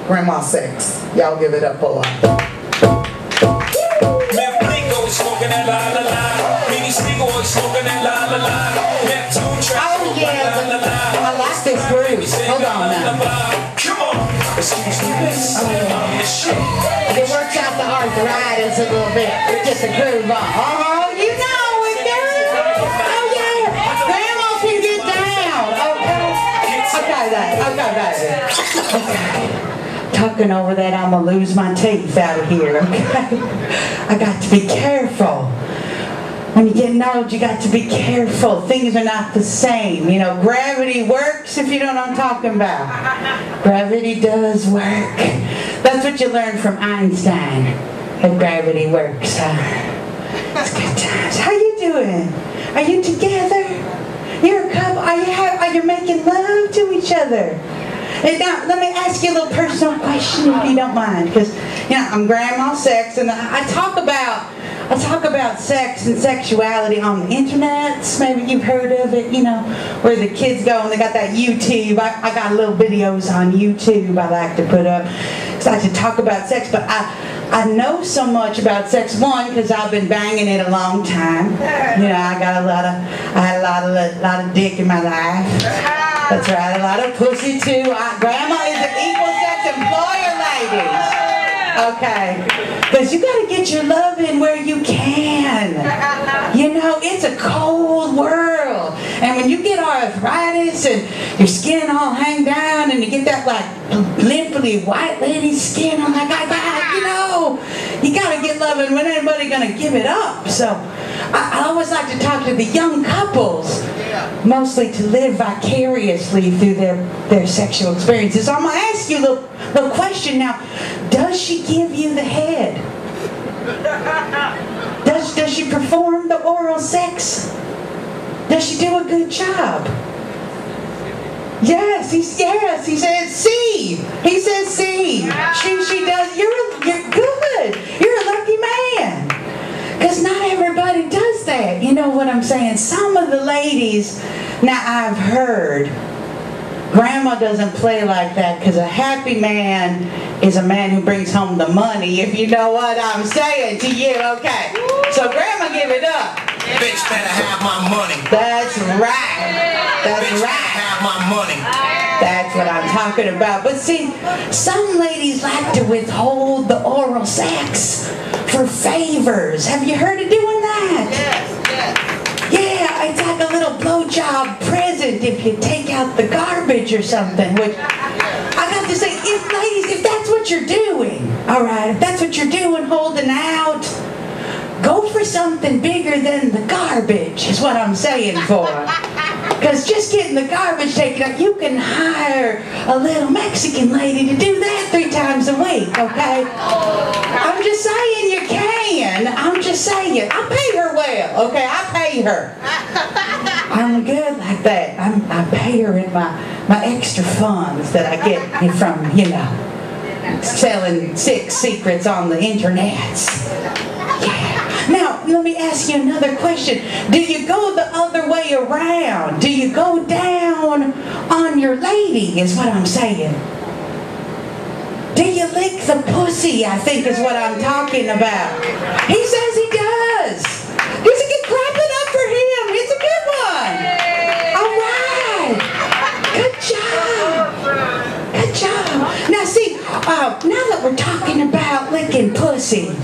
Grandma Sex. Y'all give it up for her. Oh yeah, I like this groove. Hold on now. It works out the arthritis a little bit. Just a groove on. Oh, you know it, girl. Oh yeah. Grandma can get down. Okay, talking over that, I'm gonna lose my teeth out of here. Okay. I got to be careful. When you're getting old, you got to be careful. Things are not the same. You know, gravity works, if you know what I'm talking about. Gravity does work. That's what you learned from Einstein. That gravity works. It's good times. How you doing? Are you together? You're a couple. Are you making love to each other? And now, let me ask you a little personal question, if you don't mind, because you know I'm Grandma Sex, and I talk about sex and sexuality on the internet. Maybe you've heard of it, you know, where the kids go and they got that YouTube. I got little videos on YouTube I like to put up. I like to talk about sex, but I know so much about sex. One, because I've been banging it a long time. You know, I had a lot of dick in my life. That's right, a lot of pussy too. Grandma is an equal sex employer, ladies. Okay, because you got to get your love in where you can. You know, it's a cold world. And when you get arthritis and your skin all hang down and you get that like limply white lady skin, I'm like, you know, you got to get loving when anybody going to give it up. So I always like to talk to the young couples, mostly to live vicariously through their sexual experiences. So I'm going to ask you a little question now. Does she give you the head? Does she perform the oral sex? Does she do a good job? Yes, he says C. He says C. She does. You're good. You're a lucky man. Because not everybody does that. You know what I'm saying? Some of the ladies, now I've heard, Grandma doesn't play like that, because a happy man is a man who brings home the money, if you know what I'm saying to you. Okay, so Grandma, give it up. Bitch better have my money. That's right. That's Bitch right. better have my money. That's what I'm talking about. But see, some ladies like to withhold the oral sex for favors. Have you heard of doing that? Yes. Yeah, it's like a little blowjob present if you take out the garbage or something. Which I got to say, if that's what you're doing, all right, if that's what you're doing, holding out, go for something bigger than the garbage is what I'm saying for. Because just getting the garbage taken out, you can hire a little Mexican lady to do that 3 times a week, okay? I'm just saying you can. I'm just saying. I pay her well, okay? I pay her. I'm good like that. I pay her in my extra funds that I get from, you know, selling 6 secrets on the internet. Yeah. Now, let me ask you another question. Do you go the other way around? Do you go down on your lady, is what I'm saying? Do you lick the pussy, I think is what I'm talking about. He says he does. He's a good, clap it up for him. He's a good one. All right. Good job. Good job. Now see, now that we're talking about licking pussy,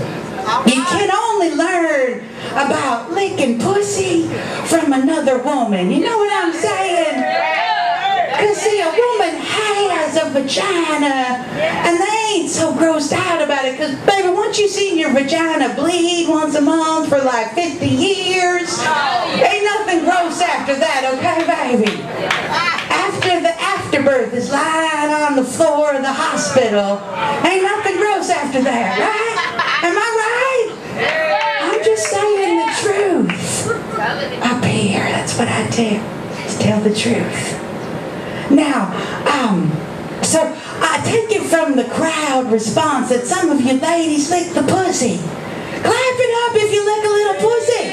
you can only learn about licking pussy from another woman. You know what I'm saying? Because see, a woman has a vagina and they ain't so grossed out about it. Because baby, once you seen your vagina bleed once a month for like 50 years, ain't nothing gross after that, okay baby? After the afterbirth is lying on the floor of the hospital, ain't nothing gross after that, right? Am I right? I'm just saying the truth. Up here, that's what I do. Just tell the truth. Now, so I take it from the crowd response that some of you ladies lick the pussy. Clap it up if you lick a little pussy.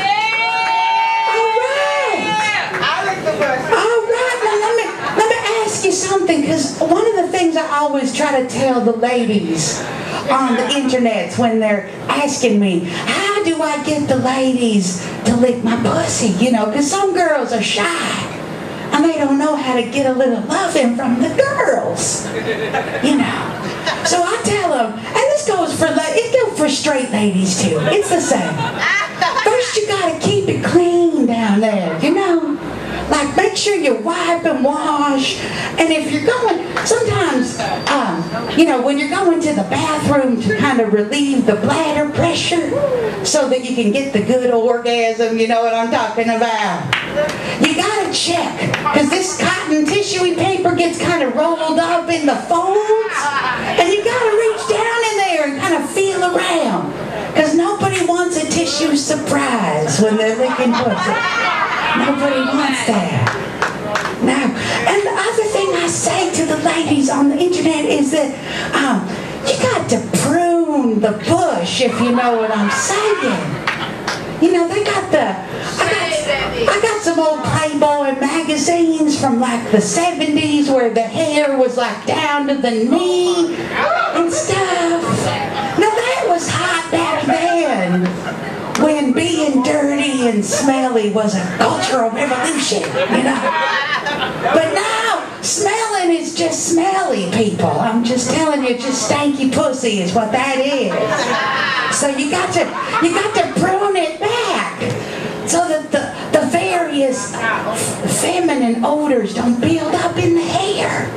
All right. I like the pussy. All right. Now let me ask you something. something, because one of the things I always try to tell the ladies on the internet when they're asking me, how do I get the ladies to lick my pussy? You know, because some girls are shy and they don't know how to get a little loving from the girls. You know. So I tell them, and this goes for straight ladies too. It's the same. First you gotta keep it clean down there, you know? Like, make sure you wipe and wash. And if you're going, sometimes, you know, when you're going to the bathroom to kind of relieve the bladder pressure so that you can get the good orgasm, you know what I'm talking about. You gotta check, because this cotton tissue paper gets kind of rolled up in the folds. And you gotta reach down in there and kind of feel around. Because nobody wants a tissue surprise when they're licking pussy. Nobody wants that. No. And the other thing I say to the ladies on the internet is that you got to prune the bush, if you know what I'm saying. You know, they got I got some old Playboy magazines from like the 70s where the hair was like down to the knee and stuff. Now that was hot back then, when being dirty and smelly was a cultural revolution, you know. But now, smelling is just smelly, people. I'm just telling you, just stanky pussy is what that is. So you got to prune it back so that the various feminine odors don't build up in the hair.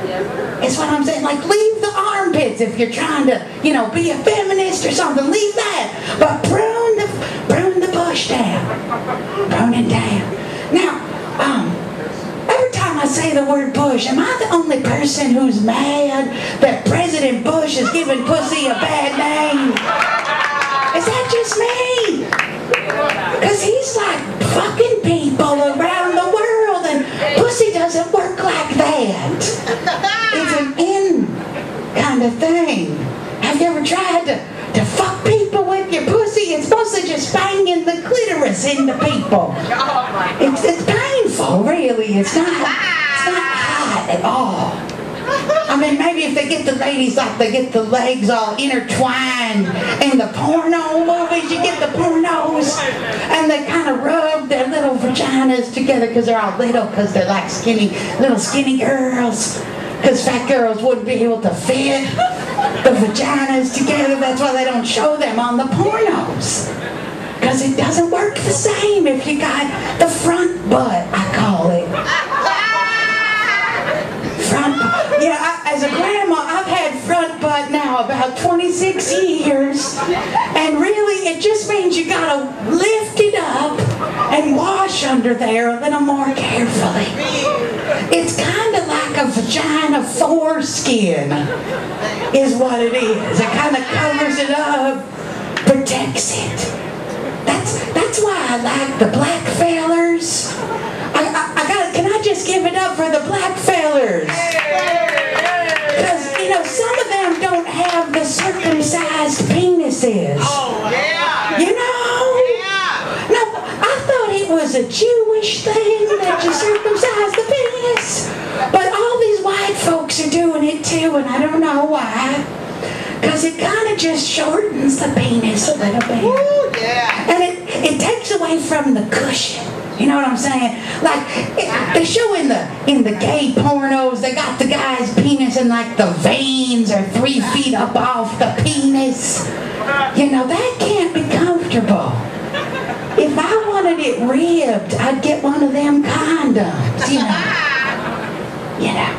Is what I'm saying. Like, leave the armpits if you're trying to, you know, be a feminist or something. Leave that. But prune the bush down. Prune it down. Now, every time I say the word bush, am I the only person who's mad that President Bush is giving pussy a bad name? Is that just me? Because he's like fucking people around the world, and pussy doesn't work like that. It's an in kind of thing. Have you ever tried to fuck people with your pussy? It's mostly just banging the clitoris into people. It's painful, really. It's not hot at all. I mean, maybe if they get the ladies, like they get the legs all intertwined in the porno movies, you get the pornos, and they kind of rub their little vaginas together because they're all little, because they're like little skinny girls. Because fat girls wouldn't be able to fit the vaginas together. That's why they don't show them on the pornos. Because it doesn't work the same if you got the front butt, I call it. Front butt. Yeah, as a grandma, I've had front butt now about 26 years. And really, it just means you got to lift it up and wash under there a little more carefully. It's kind of like a vagina foreskin, is what it is. It kind of covers it up, protects it. That's why I like the black fellers. Can I just give it up for the black fellers? Because, you know, some of them don't have the circumcised penises. Oh, yeah. You know? Yeah. No, I thought it was a Jewish thing that you circumcise the penis. But all these white folks are doing it too, and I don't know why. Because it kind of just shortens the penis a little bit. Ooh, yeah. And it takes away from the cushion. You know what I'm saying? Like, they show in the gay pornos, they got the guy's penis and like the veins are 3 feet up off the penis. You know, that can't be comfortable. If I wanted it ribbed, I'd get one of them condoms, you know. You know.